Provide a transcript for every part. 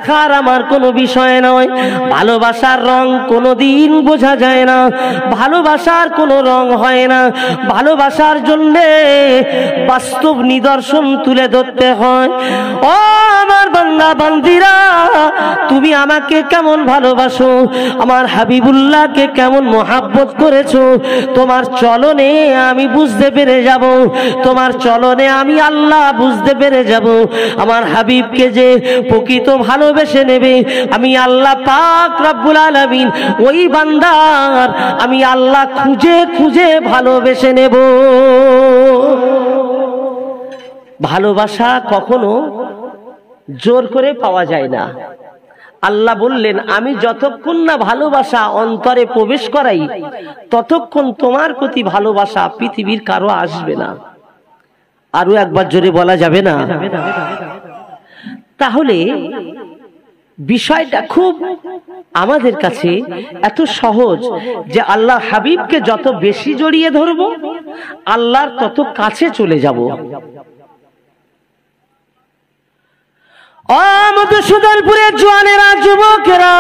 দেখার আমার কোনো বিষয় নয়। ভালোবাসার রং কোনোদিন বোঝা যায় না, ভালোবাসার কোনো রং হয় না। ভালোবাসার জন্যে বাস্তব নিদর্শন তুলে ধরতে হয়। ও আমার বান্দা বান্দিরা, তুমি আমাকে কেমন ভালোবাসো, আমার হাবিবুল্লাহকে কেমন মহাব্বত করেছো, তোমার চলনে আমি বুঝতে পেরে যাব, তোমার চলনে আমি আল্লাহ বুঝতে পেরে যাব। আমার হাবিবকে যে প্রকৃত ভালোবেসে নেবে, আমি আল্লাহ পাক রব্বুল আলামিন ওই বান্দার আমি আল্লাহ খুঁজে খুঁজে ভালোবেসে নেব। ভালোবাসা কখনো জোর করে পাওয়া যায় না। আল্লাহ বললেন, আমি যতক্ষণ না ভালোবাসা অন্তরে প্রবেশ করাই ততক্ষণ তোমার প্রতি ভালোবাসা পৃথিবীর কারো আসবে না। আরো একবার জোরে বলা যাবে না? তাহলে বিষয়টা খুব আমাদের কাছে এত সহজ যে আল্লাহ হাবিবকে যত বেশি জড়িয়ে ধরবো আল্লাহর তত কাছে চলে যাব। ও মধুসূদনপুরের জওয়ানেরা, যুবকেরা,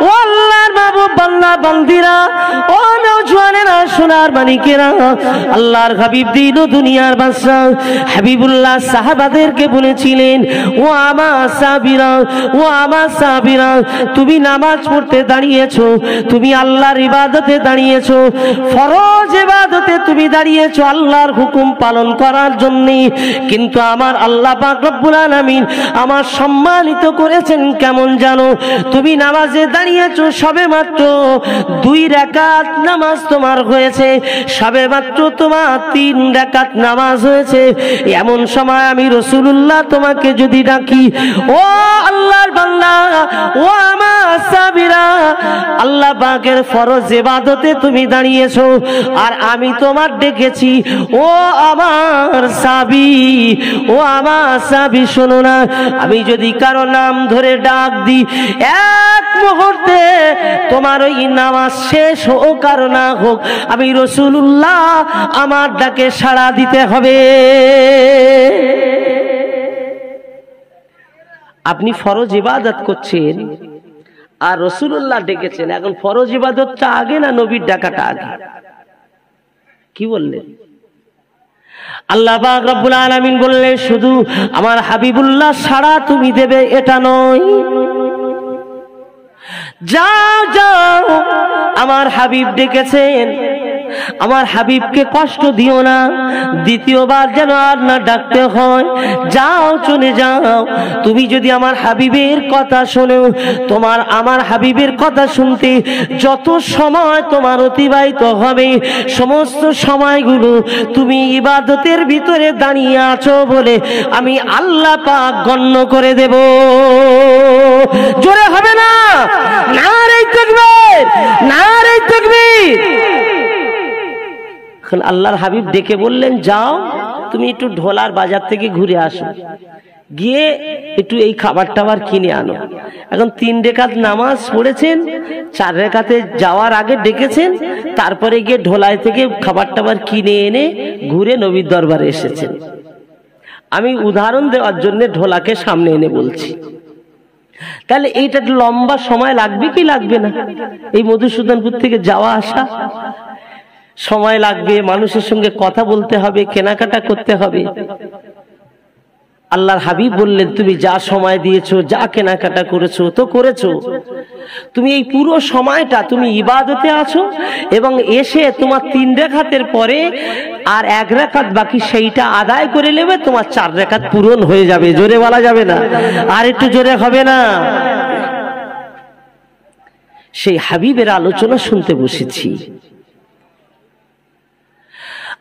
ও আল্লাহর মাহবুব বান্দা বান্দিরা, ও নওজওয়ানেরা, সোনার মানিকেরা, আল্লাহর হাবিব দিন ও দুনিয়ার বাদশা হাবিবুল্লাহ সাহাবাদেরকে বলেছিলেন, ও আমার সাহাবীরা, ও আমার সাহাবীরা, তুমি নামাজ পড়তে দাঁড়িয়েছো, তুমি আল্লাহর ইবাদতে দাঁড়িয়েছো, ফরজ ইবাদতে তুমি দাঁড়িয়েছো আল্লাহর হুকুম পালন করার জন্য। কিন্তু আমার আল্লাহ পাক রব্বুল আলামিন আমার সম্মানিত করেছেন কেমন জানো? তুমি নামাজে দাঁড়িয়েছো, সবে মাত্র 2 রাকাত নামাজ তোমার হয়েছে, সবে মাত্র তোমার 3 রাকাত নামাজ হয়েছে। এমন সময় আমি রাসূলুল্লাহ তোমাকে যদি ডাকি, ও আল্লাহর বান্দা, ও আমার সাহাবীরা, আল্লাহ পাকের ফরজ ইবাদতে তুমি দাঁড়িয়েছো আর আমি তোমার ডেকেছি, ও আমার সাহাবী, ও আমার সাহাবী, শোনো না, আমি যদি কারো নাম ধরে ডাক দিই, এক মুহূর্তে তোমার ওই নামাজ শেষ হোক আর না হোক, আমি রাসূলুল্লাহ আমার ডাকে সাড়া দিতে হবে। আপনি ফরজ ইবাদত করছেন আর রাসূলুল্লাহ ডেকেছেন, এখন ফরজ ইবাদতটা আগে না নবীর ডাকাটা আগে? কি বললেন? আল্লাহ পাক রব্বুল আলামিন বললেন, শুধু আমার হাবিবুল্লাহ সাড়া তুমি দেবে এটা নয়, যাও যাও, আমার হাবিব ডেকেছেন, আমার হাবিবকে কষ্ট দিও না, দ্বিতীয়বার যেন আর না ডাকতে হয়, যাও চলে যাও। তুমি যদি আমার হাবিবের কথা শোনো, তোমার আমার হাবিবের কথা শুনতে যত সময় তোমার অতিবাহিত হবে, সমস্ত সময়গুলো তুমি ইবাদতের ভিতরে দাঁড়িয়ে আছো বলে আমি আল্লাহ পাক গণ্য করে দেব। জোরে হবে না? নারে তাকবীর, নারে তাকবীর। আল্লাহর হাবিব ডেকে বললেন, যাও তুমি একটু ঢোলার বাজার থেকে ঘুরে আসো, গিয়ে একটু এই খাবার টাবার কিনে আনো। এখন 3 রাকাত নামাজ পড়েছেন, 4 রাকাতে যাওয়ার আগে ডেকেছেন, তারপরে গিয়ে ঢোলায় থেকে খাবার টাবার কিনে এনে ঘুরে নবীর দরবারে এসেছেন। আমি উদাহরণ দেওয়ার জন্য ঢোলাকে সামনে এনে বলছি। তাহলে এইটা লম্বা সময় লাগবে কি লাগবে না? এই মধুসূদনপুর থেকে যাওয়া আসা সময় লাগবে, মানুষের সঙ্গে কথা বলতে হবে, কেনাকাটা করতে হবে। আল্লাহর হাবিব বললেন, তুমি যা সময় দিয়েছো, যা কেনাকাটা করেছো তো করেছো, তুমি এই পুরো সময়টা তুমি ইবাদতে আছো এবং এসে তোমার 3 রাকাতের পরে আর 1 রাকাত বাকি, সেইটা আদায় করে নেবে, তোমার 4 রাকাত পূরণ হয়ে যাবে। জোরে বলা যাবে না? আর একটু জোরে হবে না? সেই হাবিবের আলোচনা শুনতে বসেছি।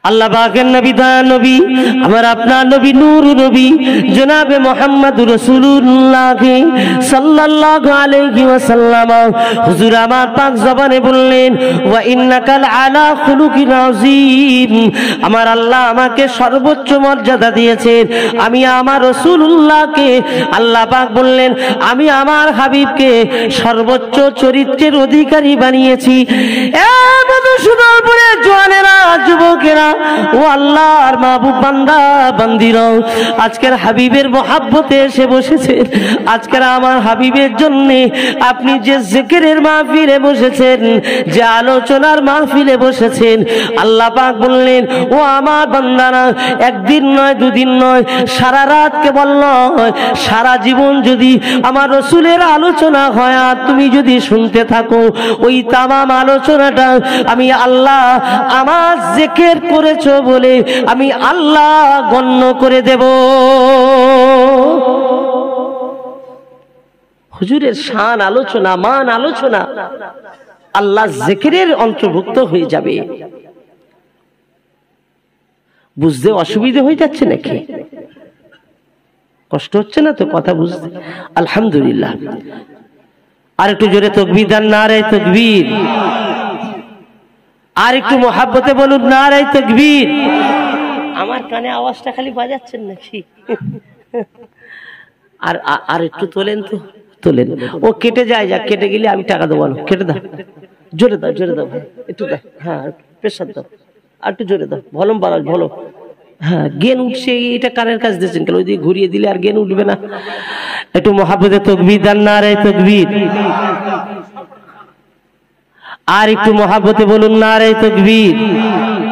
আল্লাহ পাকের নবী, দয়া নবী, আমার আপনার নবী, নূর নবী জনাবে মুহাম্মদুর রাসূলুল্লাহ সাল্লাল্লাহু আলাইহি ওয়াসাল্লাম হুজুর আমার পাক জবানে বললেন, ওয়া ইন্নাকা আলা খুলুকিন আযীম। আমার আল্লাহ আমাকে সর্বোচ্চ মর্যাদা দিয়েছেন। আমি আমার রাসূলুল্লাহকে আল্লাহ পাক বললেন, আমি আমার হাবিবকে সর্বোচ্চ চরিত্রের অধিকারী বানিয়েছি। এ মধুসূদনপুরের জওয়ানেরা, যুবকেরা, ও আল্লাহর মাহবুব বান্দা বান্দিরা, আজকের হাবিবের মহাব্বতে এসে বসেছেন। আজকের আমার হাবিবের জন্য আপনি যে জিকিরের মাহফিলে বসেছেন, যে আলোচনার মাহফিলে বসেছেন, আল্লাহ পাক বললেন ও আমার বান্দারা, একদিন নয় দুদিন নয়, সারা রাত কেবল নয়, সারা জীবন যদি আমার রসুলের আলোচনা হয় আর তুমি যদি শুনতে থাকো, ওই তামাম আলোচনাটা আমি আল্লাহ আমার জিকির করেছো বলে আমি আল্লাহ গণ্য করে দেব। হুজুরের শান আলোচনা, মান আলোচনা আল্লাহ জিকিরের অন্তর্ভুক্ত হয়ে যাবে। বুঝতে অসুবিধা হয়ে যাচ্ছে নাকি? কষ্ট হচ্ছে না তো কথা বুঝতে? আলহামদুলিল্লাহ। আর একটু জোরে তাকবীর দেন, নারে তাকবীর। আর একটু মহাব্বতে বলুন নারে তাকবীর। আমার কানে আওয়াজটা খালি বাজাচ্ছেন নাকি? আর একটু তোলেন তো, তোলেন। ও কেটে যায়, যা কেটে গেলে আমি টাকা দেবো। কেটে দাও, জোরে দাও, জোরে দাও, একটু দাও। হ্যাঁ, প্রেসার দাও, আর একটু জোরে দাও, ভলম বাড়াও, ভলো। হ্যাঁ, গেন উঠছে, এটা কানের কাজ দিয়েছেন কেন? ওই দিকে ঘুরিয়ে দিলে আর গেন উঠবে না। একটু মহাব্বতে তাকবীর দেন, নারে তাকবীর। আর একটু মহাব্বতে বলুন নারে তাকবীর।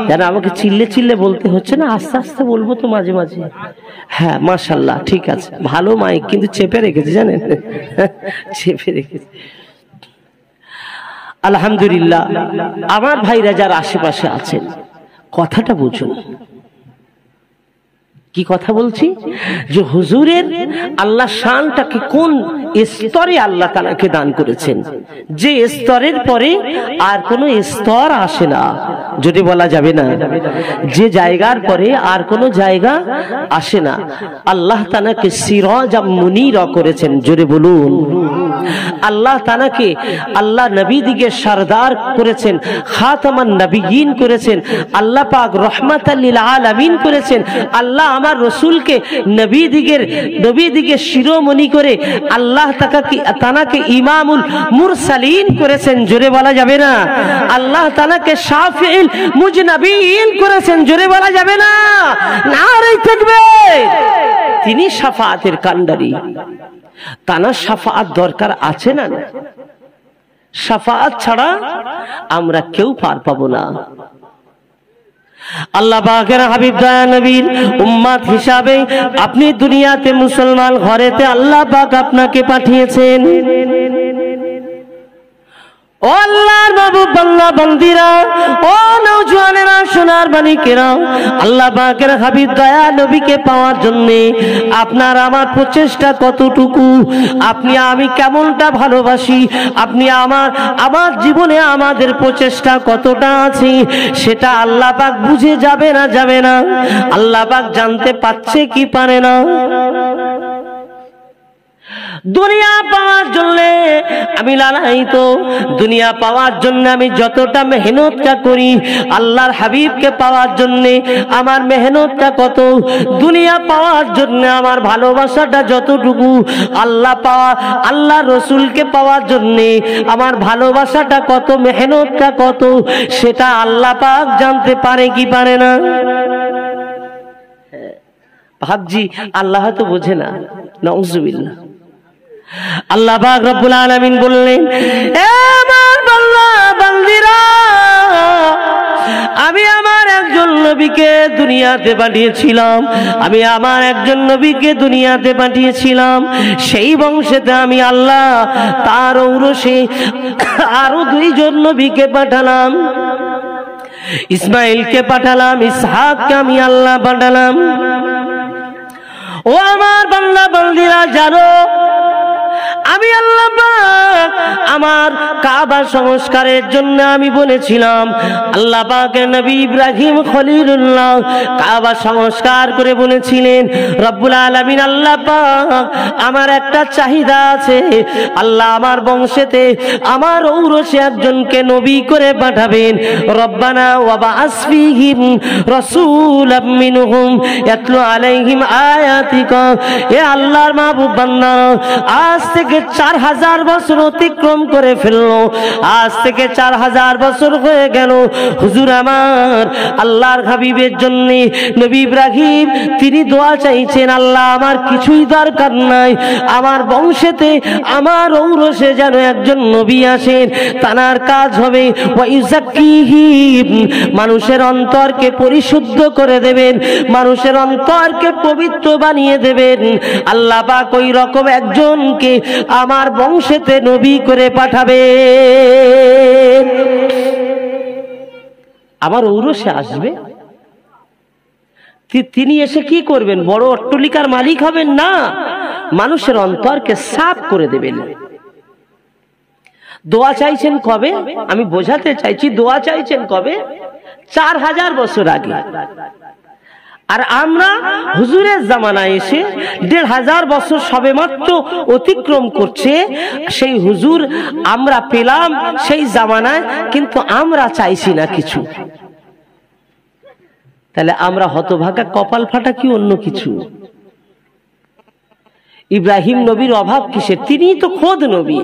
যেন আমাকে চিল্লে চিল্লে বলতে হচ্ছে না, আস্তে আস্তে বলবো তো মাঝে মাঝে। হ্যাঁ, মাশাআল্লাহ, ঠিক আছে, ভালো মাইক, কিন্তু চেপে রেখেছে জানেন, চেপে রেখেছে। আলহামদুলিল্লাহ। আমার ভাইরা যারা আশেপাশে আছেন, কথাটা বুঝুন। কি কথা বলছি? যে হুজুরের আল্লাহ শানটাকে কোন স্তরে আল্লাহ তাআলাকে দান করেছেন, যে স্তরের পরে আর কোনো স্তর আসে না, যদি বলা যাবে না, যে জায়গার পরে আর কোনো জায়গা আসে না। আল্লাহ তাআলাকে সিরাজাম মুনীরা করেছেন, জোরে বলুন। আল্লাহ তাআলাকে আল্লাহ নবীদিকে সরদার করেছেন, খাতামান নবিয়্যিন করেছেন, আল্লাহ পাক রহমাতাল লিল আলামিন করেছেন। আল্লাহ আমার রসুলকে নবীদিকে শিরোমণি করে আল্লাহ তাআলাকে ইমামুল মুরসালিন করেছেন, জোরে বলা যাবে না। আল্লাহ তাআলাকে শাফিউল মুজনাবিন করেছেন, জোরে বলা যাবে না। নারে তাকবীর। তিনি শাফাআতের কান্ডারি। তানার শাফাআত দরকার আছে না? শাফাআত ছাড়া আমরা কেউ পার পাবো না। আল্লাহ পাকের হাবিব দয়া নবীর উম্মত হিসাবে আপনি দুনিয়াতে মুসলমান ঘরেতে আল্লাহ পাক আপনাকে পাঠিয়েছেন। ও আল্লাহর মাহবুব বান্দা বান্দিরা, ও নওজওয়ানেরা, সোনার মানিকেরা, আল্লাহ পাকের হাবিব দয়া নবীকে পাওয়ার জন্য আপনার আমার প্রচেষ্টা কতটুকু, আপনি আমি কেমনটা ভালোবাসি, আপনি আমার জীবনে আমাদের প্রচেষ্টা কতটা আছে, সেটা আল্লাহ পাক বুঝে যাবে না, যাবে না। আল্লাহ পাক জানতে পারছে কি পারে না। দুনিয়া পাওয়ার জন্য আমি লালায়িত, দুনিয়া পাওয়ার জন্য আমি যতটা মেহনতটা করি, আল্লাহর হাবিবকে পাওয়ার জন্য আমার মেহনতটা কত, দুনিয়া পাওয়ার জন্য আমার ভালোবাসাটা যতটুকু, আল্লাহ রসুলকে পাওয়ার জন্য আমার ভালোবাসাটা কত, মেহনতটা কত, সেটা আল্লাহ পাক জানতে পারে কি পারে না? ভাবছি আল্লাহ তো বোঝে না। নাউজুবিল্লাহ। আল্লাহ পাক রব্বুল আলামিন বললেন, এ আমার বান্দা বান্দিরা, আমি আমার একজন নবীকে দুনিয়াতে পাঠিয়েছিলাম, আমি আমার একজন নবীকে দুনিয়াতে পাঠিয়েছিলাম। সেই বংশেতে আমি আল্লাহ তার ঔরসে আরো 2 জন নবীকে পাঠালাম। ইসমাইলকে পাঠালাম, ইসহাককে আমি আল্লাহ পাঠালাম। ও আমার বান্দা বান্দিরা, জানো আমি আল্লাহ পাক আমার কাবা সংস্কারের জন্য আমি বলেছিলাম, আল্লাহ পাকের নবী ইব্রাহিম খলিলুল্লাহ কাবা সংস্কার করে বলেছিলেন, রব্বুল আলামিন আল্লাহ পাক আমার একটা চাহিদা আছে, আল্লাহ আমার বংশেতে আমার ঔরসে একজনকে নবী করে পাঠাবেন। রব্বানা ওয়া বা'আস ফীহিম রাসূলাম মিনহুম ইয়াতলু আলাইহিম আয়াতিকা। এ আল্লাহর মাহবুব বান্দা, আজ থেকে থেকে 4000 বছর অতিক্রম করে ফেললো। আজ থেকে 4000 বছর হয়ে গেল। হুজুর আমার আল্লাহর হাবিবের জন্য নবী ইব্রাহিম তিনি দোয়া চাইছেন, আল্লাহ আমার কিছুই দরকার নাই, আমার বংশেতে আমার ঔরসে যেন একজন নবী আসেন, তানার কাজ হবে ওয়াইযাক্কিহিম, মানুষের অন্তরকে পরিশুদ্ধ করে দেবেন, মানুষের অন্তরকে পবিত্র বানিয়ে দেবেন। আল্লাহ পাক ওই রকম একজনকে আমার বংশেতে নবী করে পাঠাবেন। আমার ঔরসে আসবে, তিনি এসে কি করবেন? বড় অট্টালিকার মালিক হবেন না, মানুষের অন্তরকে সাফ করে দেবেন। দোয়া চাইছেন কবে? আমি বোঝাতে চাইছি দোয়া চাইছেন কবে? 4000 বছর আগে। আর আমরা হুজুরের জামানায় এসে 1500 বছর সবেমাত্র অতিক্রম করছে। সেই হুজুর আমরা পেলাম সেই জামানায়, কিন্তু আমরা চাইছি না কিছু। তাহলে আমরা হতভাগা, কপাল ফাটা কি অন্য কিছু? ইব্রাহিম নবীর অভাব কিসের? তিনি তো খোদ নবী,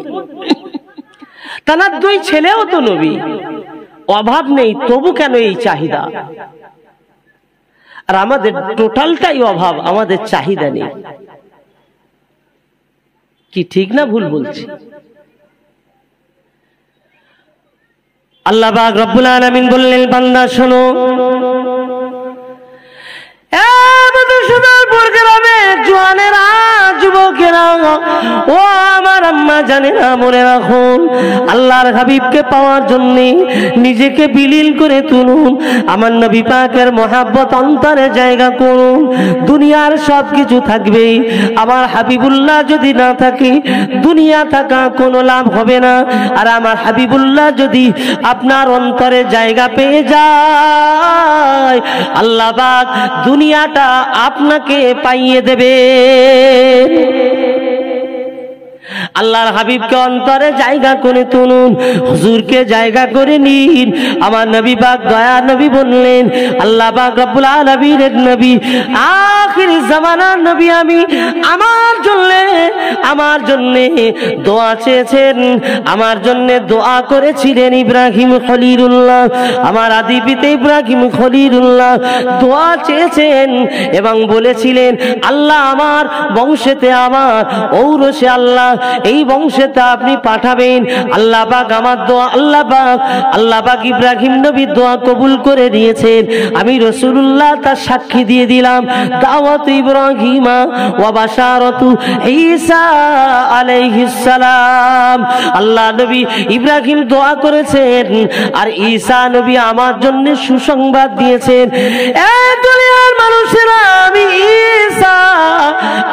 তার 2 ছেলেও তো নবী। অভাব নেই, তবু কেন এই চাহিদা? আর আমাদের টোটালটাই অভাব, আমাদের চাহিদা নেই। কি ঠিক না ভুল বলছি? আল্লাহ পাক রব্বুল আলামিন বললেন, বান্দা শোনো, জওয়ানেরা, যুবকেরা, ও আমার আম্মা জানেরা, মনে রাখুন আল্লাহর হাবিবকে পাওয়ার জন্য নিজেকে বিলীন করে তুলুন। আমার নবী পাকের মহাব্বত অন্তরে জায়গা করুন। দুনিয়ার সব কিছু থাকবে, আমার হাবিবুল্লাহ যদি না থাকে দুনিয়া থাকা কোনো লাভ হবে না। আর আমার হাবিবুল্লাহ যদি আপনার অন্তরে জায়গা পেয়ে যায়, আল্লাহ পাক দুনিয়াটা আপনাকে পাইয়ে দেবে। আল্লাহর হাবিবকে অন্তরে জায়গা করে তুলুন, হুজুরকে জায়গা করে নিন। আমার নবী পাক দয়া নবী বললেন, আল্লাহ পাক রব্বুল আলামিনের নবী, আখির জামানার নবী আমি, আমার জন্য দোয়া চেয়েছেন, আমার জন্য দোয়া করেছিলেন ইব্রাহিম খলিলুল্লাহ। আমার আদি পিতা ইব্রাহিম খলিলুল্লাহ দোয়া চেয়েছেন এবং বলেছিলেন, আল্লাহ আমার বংশেতে, আমার ঔরসে আল্লাহ এই বংশেতে আপনি পাঠাবেন। আল্লাহ পাক আমার দোয়া, আল্লাহ পাক ইব্রাহিম নবীর দোয়া কবুল করে নিয়েছেন। আমি রাসূলুল্লাহ তার সাক্ষী দিয়ে দিলাম। দাওয়াত ইব্রাহিম ওয়া বাশারাতু ঈসা আলাইহিস সালাম। আল্লাহ নবী ইব্রাহিম দোয়া করেছেন, আর ঈসা নবী আমার জন্য সুসংবাদ দিয়েছেন। এই দুনিয়ার মানুষেরা,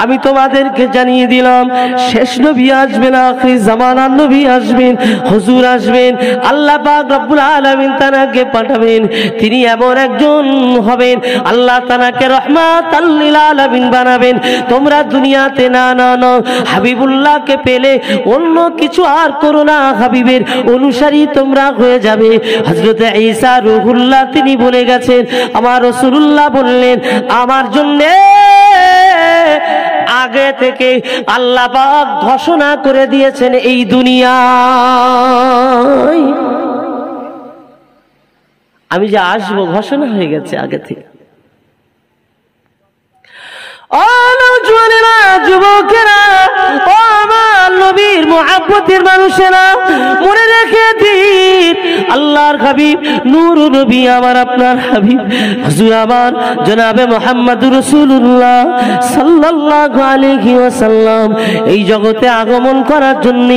আমি তোমাদেরকে জানিয়ে দিলাম, শেষ নবী আসবেন, আখির জামানার নবী আসবেন, হুজুর আসবেন। আল্লাহ পাক রব্বুল আলামিন তাকে পাঠাবেন। তিনি এমন একজন হবেন, আল্লাহ তাকে রহমাতাল লিল আলামিন বানাবেন। তোমরা দুনিয়াতে না হাবিবুল্লাহকে পেলে অন্য কিছু আর করো না, হাবিবের অনুসারী তোমরা হয়ে যাবে। হযরত ঈসা রূহুল্লাহ তিনি বলে গেছেন, আমার রাসূলুল্লাহ বললেন, আমার জন্য আগে থেকে আল্লাহ পাক ঘোষণা করে দিয়েছেন এই দুনিয়ায় আমি যে আসবো, ঘোষণা হয়ে গেছে আগে থেকে। ও নওজওয়ানেরা, যুবকেরা, ও আমার নবীর মুহাব্বতের মানুষেরা, মনে রেখে দিন, আল্লাহর হাবিব নূর নবী আমার আপনার হাবিব হুজুর আমার জনাবে মুহাম্মদুর রাসূলুল্লাহ সাল্লাল্লাহু আলাইহি ওয়াসাল্লাম এই জগতে আগমন করার জন্য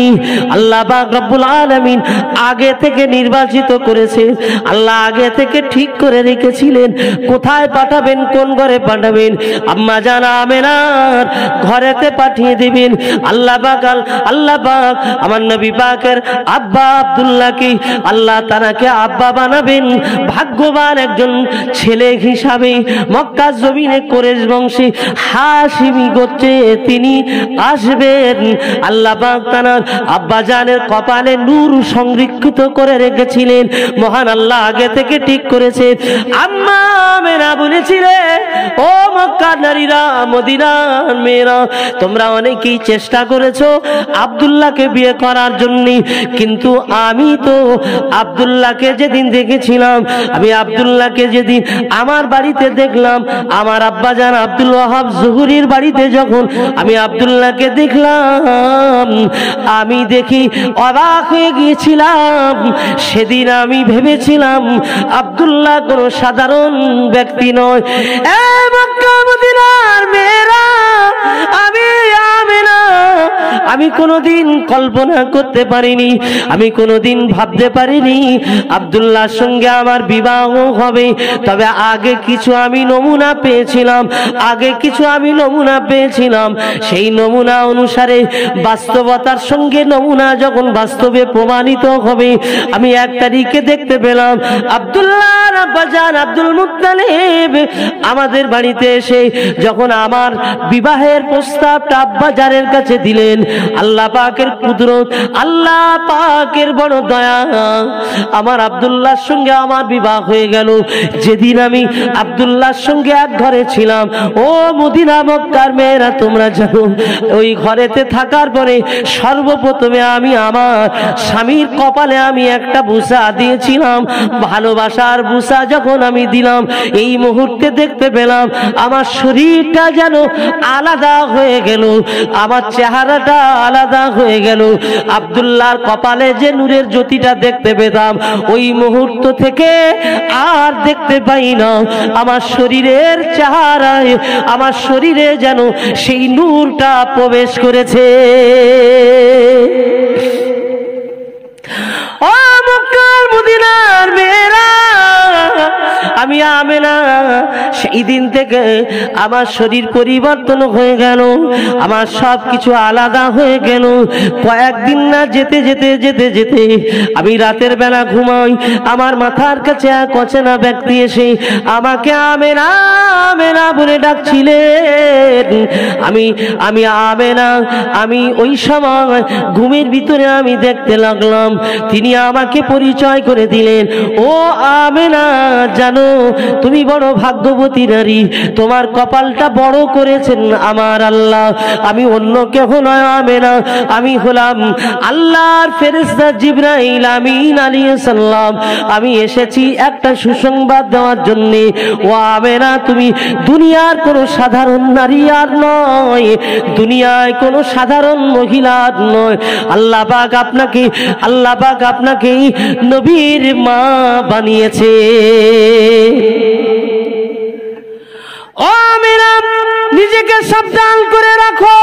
আল্লাহ পাক রব্বুল আলামিন আগে থেকে নির্বাচিত করেছে। আল্লাহ আগে থেকে ঠিক করে রেখেছিলেন কোথায় পাঠাবেন, কোন ঘরে পাঠাবেন। আম্মা জান আমেনার ঘরেতে পাঠিয়ে দিবেন। আল্লাহ পাক আমার নবী পাকের আব্বা আব্দুল্লাহকে আল্লাহ তাআলাকে আব্বা বানাবেন, ভাগ্যবান একজন ছেলে হিসাবে মক্কার জমিনে কুরাইশ বংশে হাশিমি গোত্রে তিনি আসবেন। আল্লাহ পাক তার আব্বা জানের কপালে নূর সংরক্ষিত করে রেখেছিলেন, মহান আল্লাহ আগে থেকে ঠিক করেছে। আম্মা আমেনা বলেছিলেন, ও মক্কার নারীরা, মদিনার মেয়েরা, তোমরা অনেকেই চেষ্টা করেছো আব্দুল্লাহকে বিয়ে করার জন্য, কিন্তু আমি তো আব্দুল্লাহকে যেদিন দেখেছিলাম, আমি আব্দুল্লাহকে যেদিন আমার বাড়িতে দেখলাম, আমার আব্বাজান আব্দুল ওয়াহাব জুহরির বাড়িতে যখন আমি আব্দুল্লাহকে দেখলাম, আমি দেখি অবাক হয়ে গিয়েছিলাম। সেদিন আমি ভেবেছিলাম আব্দুল্লাহ কোনো সাধারণ ব্যক্তি নয়। এই মক্কা মদিনার মেয়েরা, আমি কোনোদিন কল্পনা করতে পারিনি, আমি কোনোদিন ভাবতে পারিনি আব্দুল্লাহর সঙ্গে আমার বিবাহ হবে। তবে আগে কিছু আমি নমুনা পেয়েছিলাম, সেই নমুনা অনুসারে বাস্তবতার সঙ্গে নমুনা যখন বাস্তবে প্রমাণিত হবে, আমি 1 তারিখে দেখতে পেলাম আব্দুল্লাহর আব্বাজান আব্দুল মুত্তালিব আমাদের বাড়িতে এসে যখন আমার বিবাহের প্রস্তাবটা আব্বাজানের কাছে দিলেন, আল্লাহ পাকের কুদরত, আল্লাহ পাকের বড় দয়া, আমার আব্দুল্লাহর সঙ্গে আমার বিবাহ হয়ে গেল। যেদিন আমি আব্দুল্লাহর সঙ্গে এক ঘরে ছিলাম, ও মদিনা মক্কার মেয়েরা তোমরা জানো, ওই ঘরেতে থাকার পরে সর্বপ্রথমে আমি আমার স্বামীর কপালে আমি একটা বুসা দিয়েছিলাম। ভালোবাসার বুসা যখন আমি দিলাম, এই মুহূর্তে দেখতে পেলাম আমার শরীরটা যেন আলাদা হয়ে গেল, আমার চেহারাটা আলাদা হয়ে গেল। আব্দুল্লাহর কপালে যে নূরের জ্যোতিটা দেখতে পেতাম, ওই মুহূর্ত থেকে আর দেখতে পাই না। আমার শরীরের চেহারায়, আমার শরীরে যেন সেই নূরটা প্রবেশ করেছে। ও মক্কার মদিনার মেয়েরা, আমি আমেনা, সেই দিন থেকে আমার শরীর পরিবর্তন হয়ে গেল, আমার সব কিছু আলাদা হয়ে গেল। কয়েকদিন না যেতে যেতে যেতে যেতে আমি রাতের বেলা ঘুমাই, আমার মাথার কাছে এক অচেনা ব্যক্তি এসে আমাকে আমেনা আমেনা বলে ডাকছিলেন। আমি আমেনা, আমি ওই সময় ঘুমের ভিতরে আমি দেখতে লাগলাম, তিনি আমাকে পরিচয় করে দিলেন, ও আমেনা, জানো তুমি বড় ভাগ্যবতী নারী, তোমার কপালটা বড় করেছেন আমার আল্লাহ। আমি অন্য কেহ নয় আমেনা, আমি হলাম আল্লাহর ফেরেশতা জিবরাইল আমিন আলাইহিস সালাম। আমি এসেছি একটা সুসংবাদ দেওয়ার জন্য। ও আমেনা, তুমি দুনিয়ার কোনো সাধারণ নারী আর নয়, দুনিয়ায় কোনো সাধারণ মহিলা আর নয়। আল্লাহ পাক আপনাকে নবীর মা বানিয়েছে। ও আমেনা, নিজেকে সাবধান করে রাখো,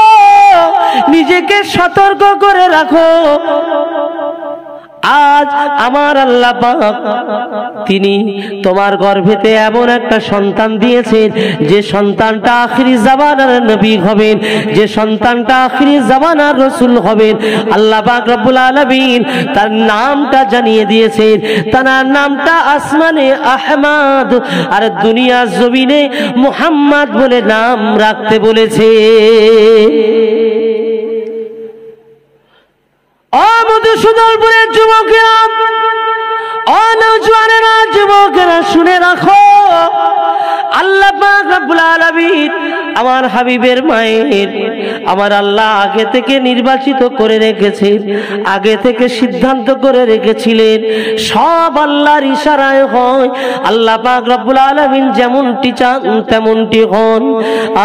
নিজেকে সতর্ক করে রাখো। আজ আমার আল্লাহ পাক তিনি তোমার গর্ভেতে এমন একটা সন্তান দিয়েছেন, যে সন্তানটা আখিরি জামানার নবী হবেন, যে সন্তানটা আখিরি জামানার রাসূল হবেন। আল্লাহ পাক রব্বুল আলামিন তার নামটা জানিয়ে দিয়েছেন, তার নামটা আসমানে আহমদ আর দুনিয়ার জমিনে মুহাম্মদ বলে নাম রাখতে বলেছে। ও মধুসূদনপুরের যুবকেরা, ও নওজোয়ানেরা, যুবকেরা, শুনে রাখো, আল্লাহ পাক রব্বুল আলামিন আমার হাবিবের মায়ের আমার আল্লাহ আগে থেকে নির্বাচিত করে রেখেছেন, আগে থেকে সিদ্ধান্ত করে রেখেছিলেন। সব আল্লাহর ইশারায় হয়। আল্লাহ পাক রব্বুল আলামিন যেমনটি চান তেমনটি হন।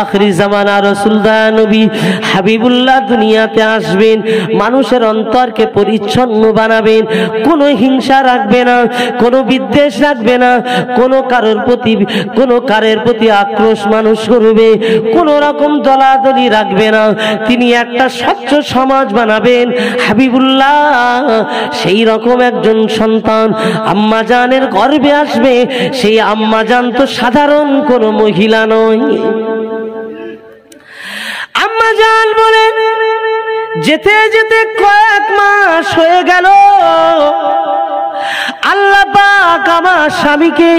আখিরি জামানা রাসূল দয়া নবী হাবিবুল্লাহ দুনিয়াতে আসবেন, মানুষের অন্তরকে পরিচ্ছন্ন বানাবেন, কোনো হিংসা রাখবে না, কোনো বিদ্বেষ রাখবে না, কোনো কারের প্রতি আক্রোশ মানুষ করবে, কোন রকম দলাদলি রাখবে না। তিনি একটা স্বচ্ছ সমাজ বানাবেন। হাবিবুল্লাহ সেই রকম একজন সন্তান আম্মা জানের গর্ভে আসবে। সেই আম্মা জান তো সাধারণ কোনো মহিলা নয়। আম্মা জান বলে যেতে যেতে কয়েক মাস হয়ে গেল, আল্লাহ পাক আমার স্বামীকে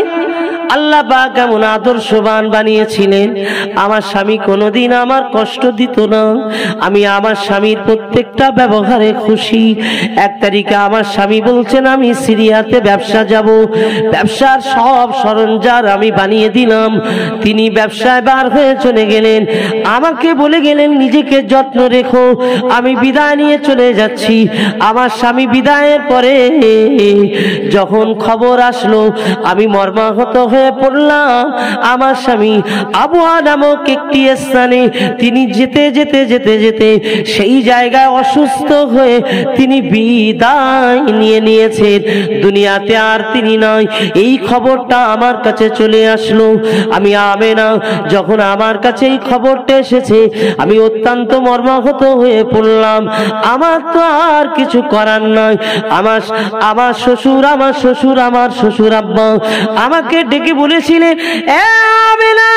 আল্লাহ পাক এমন আদর্শবান বানিয়েছিলেন, আমার স্বামী কোনোদিন আমার কষ্ট দিত না। আমি আমার স্বামীর প্রত্যেকটা ব্যবহারে খুশি। 1 তারিখে আমার স্বামী বলছেন আমি সিরিয়াতে ব্যবসা যাব, ব্যবসার সব সরঞ্জাম আমি বানিয়ে দিলাম। তিনি ব্যবসায় বার হয়ে চলে গেলেন, আমাকে বলে গেলেন নিজেকে যত্ন রেখো, আমি বিদায় নিয়ে চলে যাচ্ছি। আমার স্বামী বিদায়ের পরে যখন খবর আসলো আমি মর্মাহত হয়ে পড়লাম। আমার স্বামী আবুয়া নামক একটি স্থানে তিনি যেতে যেতে যেতে যেতে সেই জায়গায় অসুস্থ হয়ে তিনি বিদায় নিয়েছেন, দুনিয়াতে আর তিনি নাই। এই খবরটা আমার কাছে চলে আসলো। আমি আমেনা যখন আমার কাছে এই খবরটা এসেছে আমি অত্যন্ত মর্মাহত হয়ে পড়লাম। আমার তো আর কিছু করার নাই। আমার শ্বশুর আব্বা আমাকে ডেকে বলেছিলেন, আমেনা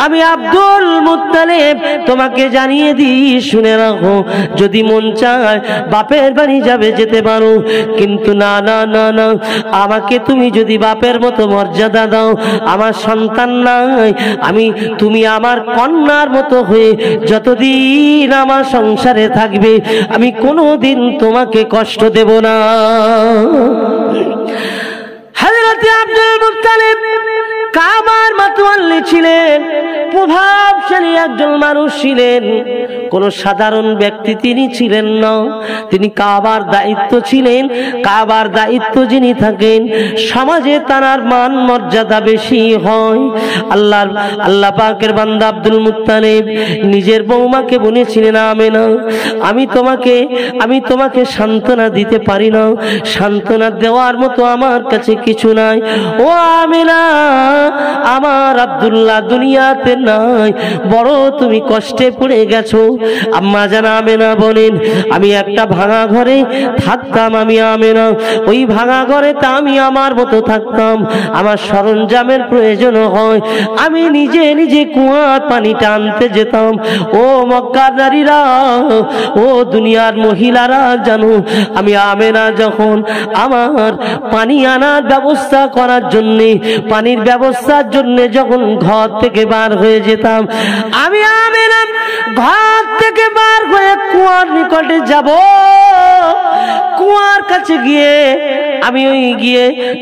আমি আব্দুল মুত্তালিব তোমাকে জানিয়ে দিই, শুনে রাখো, যদি মন চায় বাপের বাড়ি যাবে যেতে পারো, কিন্তু না না না না, আমাকে তুমি যদি বাপের মতো মর্যাদা দাও, আমার সন্তান নাই, তুমি আমার কন্যার মতো হয়ে যতদিন আমার সংসারে থাকবে আমি কোনোদিন তোমাকে কষ্ট দেব না। হযরত আব্দুল মুত্তালিব কাবার মাতওয়াল্লি ছিলেন, প্রভাবশালী একজন মানুষ ছিলেন, কোন সাধারণ ব্যক্তি তিনি ছিলেন না। তিনি কাবার দায়িত্ব ছিলেন। কাবার দায়িত্ব যিনি থাকেন সমাজে তার মান মর্যাদা বেশি হয়। আল্লাহ পাকের বান্দা আব্দুল মুত্তালিব নিজের বৌমাকে বলেছিলেন, আমেনা আমি তোমাকে সান্ত্বনা দিতে পারি না, সান্ত্বনা দেওয়ার মতো আমার কাছে কিছু নাই। ও আমেনা, আমার আব্দুল্লাহ দুনিয়াতে নাই, বড় তুমি কষ্টে পড়ে গেছো। আম্মা জান আমেনা বলেন, আমি একটা ভাঙা ঘরে থাকতাম। আমি আমেনা ওই ভাঙা ঘরেতে আমি আমার মতো থাকতাম। আমার সরঞ্জামের প্রয়োজন হয়, আমি নিজে নিজে কুয়ার পানি টানতে যেতাম। ও মক্কার নারীরা, ও দুনিয়ার মহিলারা জানো, আমি আমেনা যখন আমার পানি আনার ব্যবস্থা করার জন্য, পানির ব্যবস্থার জন্য যখন ঘর থেকে বার হয়ে যেতাম, আমি আমেনা ঘর থেকে বার হয়ে কুয়ার নিকটে যাব। কুয়ার কাছে গিয়ে আমি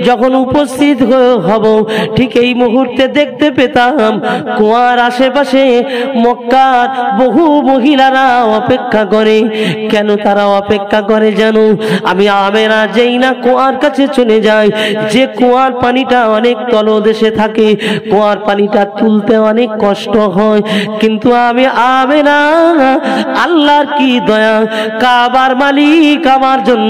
যখন উপস্থিত হব, ঠিক এই মুহূর্তে দেখতে পেতাম কুয়ার আশেপাশে মক্কার বহু মহিলারা অপেক্ষা করে। কেন তারা অপেক্ষা করে জানো? আমি আমেনা যেই না কুয়ার কাছে চলে যাই, যে কুয়ার পানিটা অনেক তলদেশে থাকে, কুয়ার পানিটা তুলতে অনেক কষ্ট হয়, কিন্তু আমি আমেনা আল্লাহর কি দয়া, কাবার মালিক আমার জন্য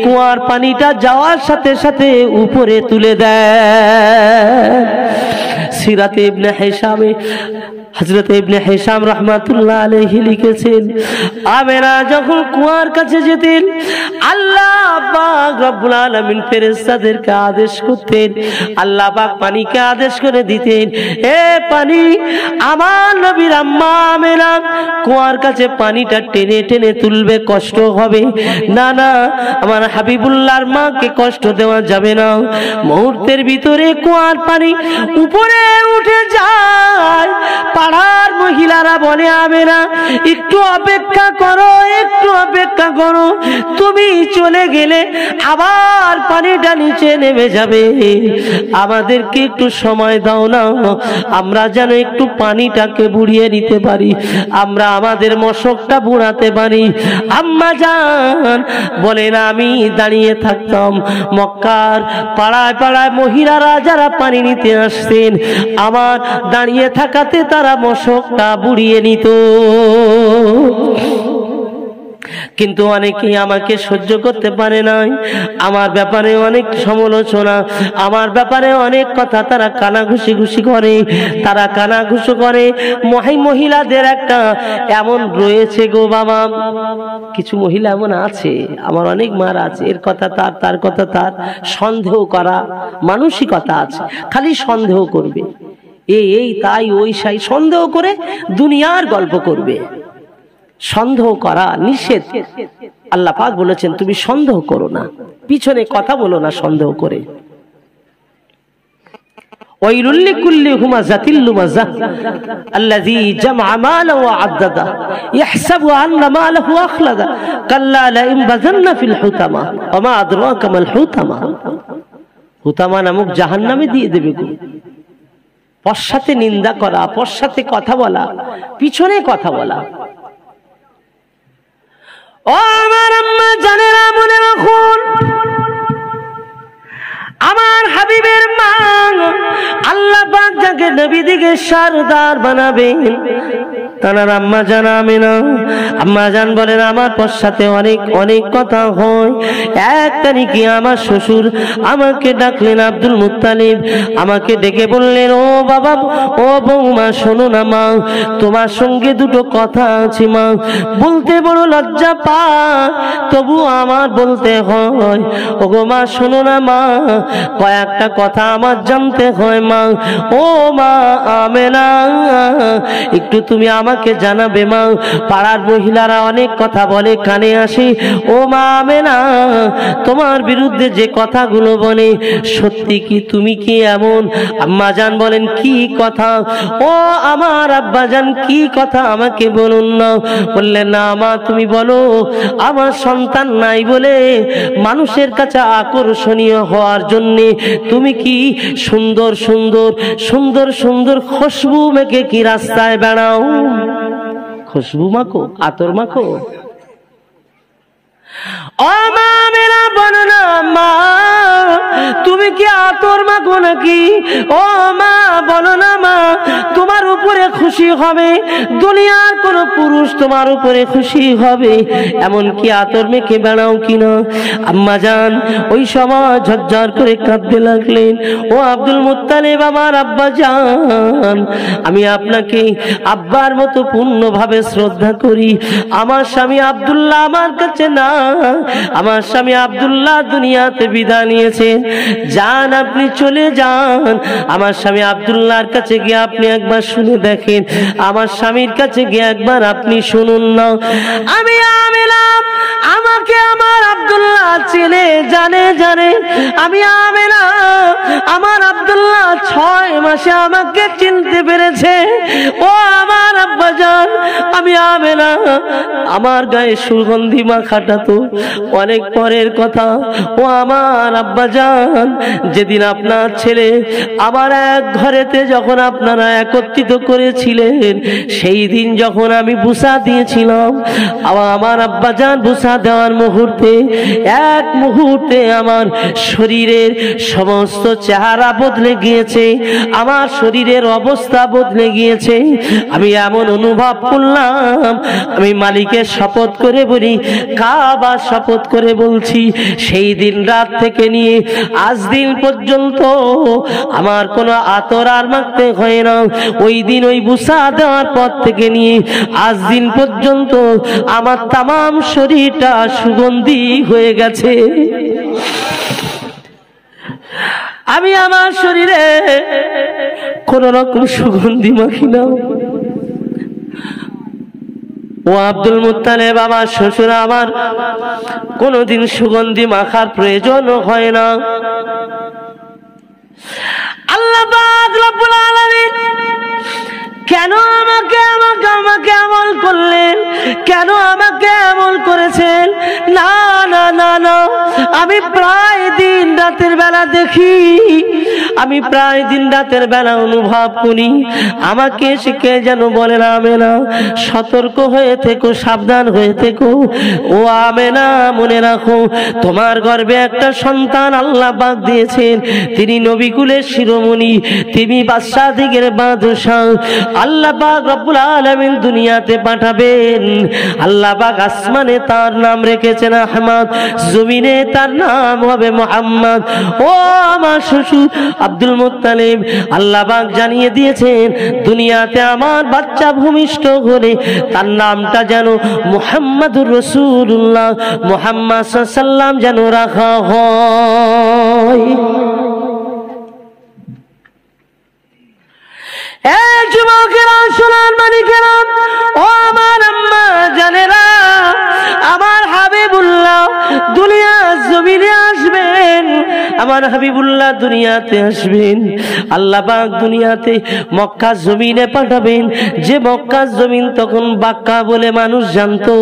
কুয়ার পানিটা যাওয়ার সাথে সাথে উপরে তুলে দেয়। সিরাতে ইবনে হিশামে হযরত ইবনে হিশাম রাহমাতুল্লাহ আলাইহি লিখেছেন, আমেনা যখন কুয়ার কাছে যেতেন আল্লাহ পাক রব্বুল আলামিন ফেরেশতাদেরকে আদেশ করতেন, আল্লাহ পাক পানিকে আদেশ করে দিতেন, এ পানি আমার নবীর আম্মা আমেনা কুয়ার কাছে পানিটা টেনে টেনে তুলবে, কষ্ট হবে না, না আমার হাবিবুল্লাহর মাকে কষ্ট দেওয়া যাবে না। মুহূর্তের ভিতরে কুয়ার পানি উপরে উঠে যায়। পাড়ার মহিলারা বলে, আমেনা একটু অপেক্ষা করো, একটু অপেক্ষা করো, তুমি চলে গেলে আবার পানিটা নিচে নেমে যাবে, আমাদেরকে একটু সময় দাও না, আমরা যেন একটু পানিটাকে বুড়িয়ে নিতে পারি, আমরা আমাদের মশকটা বুড়াতে পারি। আম্মা জান বলেন, আমি দাঁড়িয়ে থাকতাম। মক্কার পাড়ায় পাড়ায় মহিলারা যারা পানি নিতে আসতেন, আমার দাঁড়িয়ে থাকাতে তারা মশকটা বুড়িয়ে নিত। কিন্তু অনেকেই আমাকে সহ্য করতে পারে নাই, আমার ব্যাপারে অনেক সমালোচনা, আমার ব্যাপারে অনেক কথা তারা কানাঘুষি করে, তারা কানাঘুষো করে। মহিলাদের একটা এমন রয়েছে গো বাবা, কিছু মহিলা এমন আছে, আমার অনেক মার আছে, এর কথা তার, তার কথা তার, সন্দেহ করা মানসিকতা আছে, খালি সন্দেহ করবে, এই তাই ওই সাই, সন্দেহ করে দুনিয়ার গল্প করবে। সন্দেহ করা নিষেধ, আল্লাহ পাক বলেছেন তুমি সন্দেহ করো না। পিছনে কথা বলো না সন্দেহ করে। ওয়াইলুল লিকুল্লি হুমাযাতিল লুমাযাহ আল্লাযী জামআ মালাহু ওয়া আদ্দাদা ইয়াহসাবু আন্না মালাহু আখলাদা কাল্লা লাইন বাযান্না ফিল হুতামা ওয়া মা আদরাকা মাল হুতামা। হুতামা নামক জাহান্নামে দিয়ে দেবে গো। পশ্চাতে নিন্দা করা, পশ্চাতে কথা বলা, পিছনে কথা বলা। ও আমার আম্মা জানেরা, মনে রাখুন আমার হাবিবের মা আল্লাহ পাক যাকে নবী দিকে সরদার বানাবেন তার আম্মা জান আমিনা। আম্মা জান বলেন আমার পশ্চাতে অনেক অনেক কথা হয়। এক তারিখে আমার শ্বশুর আমাকে ডাকলেন, আব্দুল মুত্তালিব আমাকে ডেকে বললেন, ও বাবা, ও বৌমা, শোনো না মা, তোমার সঙ্গে দুটো কথা আছে মা। বলতে বড় লজ্জা পায়, তবু আমার বলতে হয়। ও গো মা, শোনো না মা, কয়েকটা কথা আমার জানতে হয় মা। ও মা আমেনা, একটু তুমি আমাকে জানাবে মা। পাড়ার মহিলারা অনেক কথা বলে, কানে আসে। ও মা আমেনা, তোমার বিরুদ্ধে যে কথাগুলো বলে সত্যি কি? তুমি কি এমন? আম্মা জান বলেন, কি কথা? ও আমার আব্বা জান, কি কথা আমাকে বলুন না। বললেন, না মা, তুমি বলো। আমার সন্তান নাই বলে মানুষের কাছে আকর্ষণীয় হওয়ার জন্য তুমি কি সুন্দর সুন্দর সুন্দর সুন্দর খুশবু মেখে কি রাস্তায় বেড়াও? খুশবু মাখো, আতর মাখো। ও মা মেরা বলো না মা, তুমি কি আতর মাখো নাকি? ও মা বলো না মা, তোমার উপরে খুশি হবে দুনিয়ার কোন পুরুষ, তোমার উপরে খুশি হবে এমন কি আতর মেখে বেড়াও কিনা? আম্মা জান ওই সময় ঝরঝর করে কাঁদতে লাগলেন। ও আব্দুল মুত্তালিব, আমার আব্বা জান, আমি আপনাকে আব্বার মতো পূর্ণভাবে শ্রদ্ধা করি। আমার স্বামী আব্দুল্লাহ আমার কাছে না, আমার স্বামী আব্দুল্লাহ দুনিয়াতে বিদায় নিয়েছেন। যান, আপনি চলে যান। আমার স্বামী আব্দুল্লাহর কাছে গিয়ে আপনি একবার শুনে দেখেন, আমার স্বামীর কাছে গিয়ে একবার আপনি শুনুন না। আমি আমেলাম, আমাকে আমার আব্দুল্লাহ চেনে জানে জানে। আমি আমেনা, আমার আব্দুল্লাহ 6 মাসে আমাকে চিনতে পেরেছে। ও আমার আব্বা জান, আমি আমেনা, আমার গায়ে সুগন্ধি মাখাটা তো অনেক পরের কথা। ও আমার আব্বা জান, যেদিন আপনার ছেলে আমার এক ঘরেতে যখন আপনারা একত্রিত করেছিলেন, সেই দিন যখন আমি বুসা দিয়েছিলাম, আমার আব্বা জান বুসা দেওয়ার মুহূর্তে এক মুহূর্তে আমার শরীরের সমস্ত চেহারা বদলে গিয়েছে, আমার শরীরের অবস্থা বদলে গিয়েছে। আমি এমন অনুভব করলাম, আমি মালিকের শপথ করে বলি, কাবা শপথ করে বলছি, সেই দিন রাত থেকে নিয়ে আজ দিন পর্যন্ত আমার কোনো আতর আর মাখতে হয় না। ওই দিন ওই বুসা দেওয়ার পর থেকে নিয়ে আজ দিন পর্যন্ত আমার তামাম শরীরটা সুগন্ধি হয়ে গেছে। আমি আমার শরীরে কোন রকম সুগন্ধি মাখি না। ও আব্দুল মুত্তালিব, আমার শ্বশুর আমার কোনদিন সুগন্ধি মাখার প্রয়োজন হয় না। আল্লাহ পাক রব্বুল আলামিন কেন আমাকে আমল করলেন? কেন আমাকে আমল করেছেন? না না না না, আমি প্রায় দিন রাতের বেলা দেখি, আমি প্রায় দিন রাতের বেলা অনুভব করি, আমাকে শিখে যেন বলেন, আমেনা সতর্ক হয়ে থেকো, সাবধান হয়ে থেকো। ও আমেনা, মনে রাখো তোমার গর্ভে একটা সন্তান আল্লাহ পাক দিয়েছেন, তিনি নবীকুলের শিরোমণি, তিনি বাদশাহ দিগের বাদশাহ। আল্লাহ পাক রব্বুল আলামিন দুনিয়াতে পাঠাবেন। আল্লাহ পাক আসমানে তার নাম রেখেছেন আহমদ, জমিনে তার নাম হবে মুহাম্মদ। ও আমার শ্বশুর আব্দুল মুত্তালিব, আল্লাহ পাক জানিয়ে দিয়েছেন দুনিয়াতে আমার বাচ্চা ভূমিষ্ঠ হলে তার নামটা যেন মুহাম্মাদুর রাসূলুল্লাহ, মুহাম্মদ সাল্লাল্লাহু আলাইহি ওয়াসাল্লাম যেন রাখা হয়। এই যুবকেরা, সোনার মানিকেরা, ও আমার আম্মা জানেরা, আমার হাবিবুল্লাহ দুনিয়া জমিনে আমার হাবিবুল্লাহ দুনিয়াতে আসবেন, আল্লাহ পাক দুনিয়াতে মক্কা জমিনে পাঠাবেন, যে মক্কা জমিন তখন বাক্কা বলে মানুষ জানতো।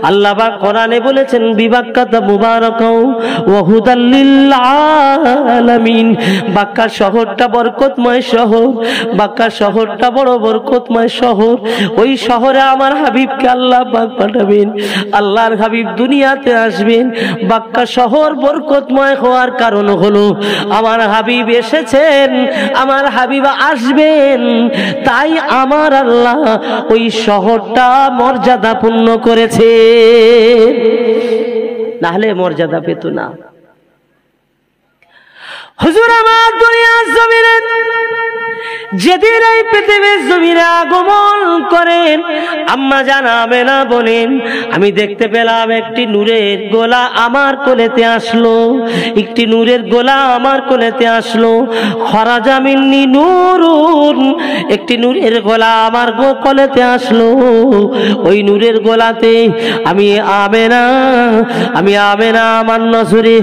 আল্লাহ পাক কোরআনে বলেছেন বিবাক্কাতা মুবারাকাও ওয়া হুদাল লিল আলামিন। বাক্কা শহরটা বরকতময় শহর, বাক্কা শহরটা বড় বরকতময় শহর। ওই শহরে আমার হাবিবকে আল্লাহ পাক পাঠাবেন, আল্লাহর হাবিব দুনিয়াতে আসবেন। বাক্কা শহর বরকতময় হওয়ার কারণ হলো আমার হাবিব এসেছেন, আমার হাবিব আসবেন, তাই আমার আল্লাহ ওই শহরটা মর্যাদাপূর্ণ করেছে, নাহলে মর্যাদা পেত না। হুজুর আমার দুনিয়ার জমিনে যেদিন এই পৃথিবীর জমিনে আগমন করেন, আম্মা জান আমেনা বলেন আমি দেখতে পেলাম একটি নূরের গোলা আমার কোলেতে আসলো, একটি নূরের গোলা আমার কোলেতে আসলো। খরাজা মিন্নি নূরুন, একটি নূরের গোলা আমার কোলেতে আসলো। ওই নূরের গোলাতে আমি আমেনা আমার নজরে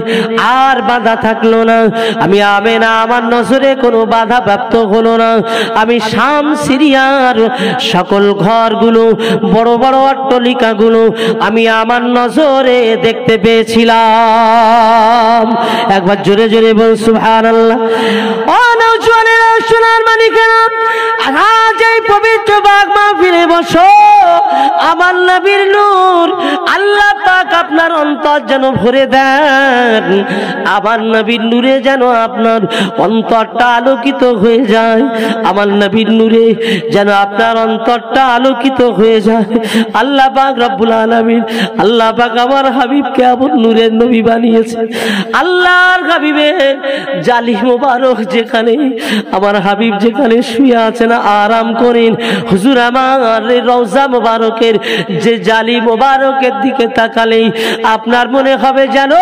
আর বাধা থাকলো না, আমি আমেনা আমার নজরে কোনো বাধা প্রাপ্ত হলো না। আমি শাম সিরিয়ার সকল ঘরগুলো, বড় বড় অট্টালিকাগুলো আমি আমার নজরে দেখতে পেয়েছিলাম। একবার জোরে জোরে বল সুবহানাল্লাহ। ও নওজওয়ানেরা, সোনার মানিকেরা, আজ এই পবিত্র বাগ মাহফিলে বসো, আমার নবীর নূর আল্লাহ পাক আপনার অন্তর যেন ভরে দেন, আমার নবীর নূরে যেন আপনার অন্তরটা আলোকিত হয়ে যায়, আমার নবীর নূরে যেন আপনার অন্তরটা আলোকিত হয়ে যায়। আল্লাহ পাক রব্বুল আলামিন, আল্লাহ পাক আমার হাবিবকে এমন নূরের নবী বানিয়েছে। আল্লাহর হাবিবের জালি মোবারক যেখানে, আমার হাবিব যেখানে শুয়ে আছেন আরাম করেন, হুজুর আমার রওজা মোবারকের যে জালি মোবারকের দিকে তাকালেই আপনার মনে হবে যেন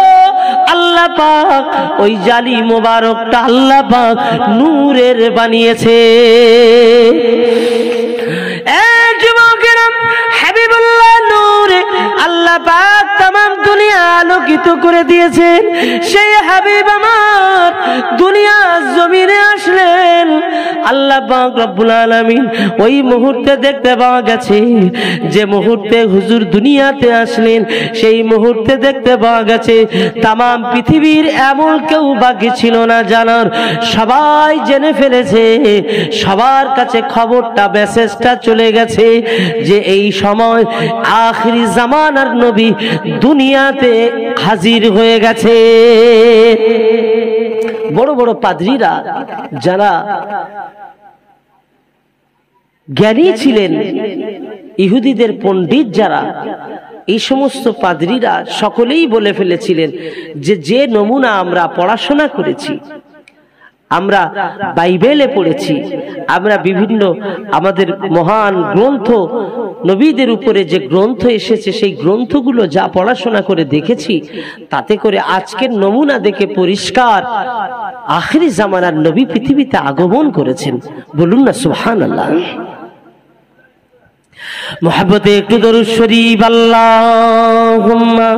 আল্লাহ পাক ওই জালি মোবারকটা আল্লাহ পাক নূরের বানিয়েছে। হাবিবুল্লাহ নূরে আল্লাহ পাক तमाम দুনিয়া আলোকিত করে দিয়েছেন। সেই হাবিব আমার দুনিয়া জমিনে আসলেন, আল্লাহ পাক রব্বুল আলামিন ওই মুহূর্তে দেখতে পাওয়া গেছে, যে মুহূর্তে হুজুর দুনিয়াতে আসলেন সেই মুহূর্তে দেখতে পাওয়া গেছে तमाम পৃথিবীর এমন কেউ বাকি ছিল না জানার, সবাই জেনে ফেলেছে, সবার কাছে খবরটা মেসেজটা চলে গেছে যে এই সময় আখিরি জামানার নবী দুনিয়াতে হাজির হয়ে গেছে। বড় বড় পাদ্রীরা যারা জ্ঞানী ছিলেন, ইহুদিদের পণ্ডিত যারা, এই সমস্ত পাদ্রীরা সকলেই বলে ফেলেছিলেন যে যে নমুনা আমরা পড়াশোনা করেছি, আমরা বাইবেলে পড়েছি, আমরা বিভিন্ন আমাদের মহান গ্রন্থ, নবীদের উপরে যে গ্রন্থ এসেছে সেই গ্রন্থগুলো যা পড়াশোনা করে দেখেছি, তাতে করে আজকের নমুনা দেখে পরিষ্কার আখিরি জামানার নবী পৃথিবীতে আগমন করেছেন। বলুন না সুবহানাল্লাহ। মুহাব্বতে একটু দরুদ শরীফ আল্লাহুম্মা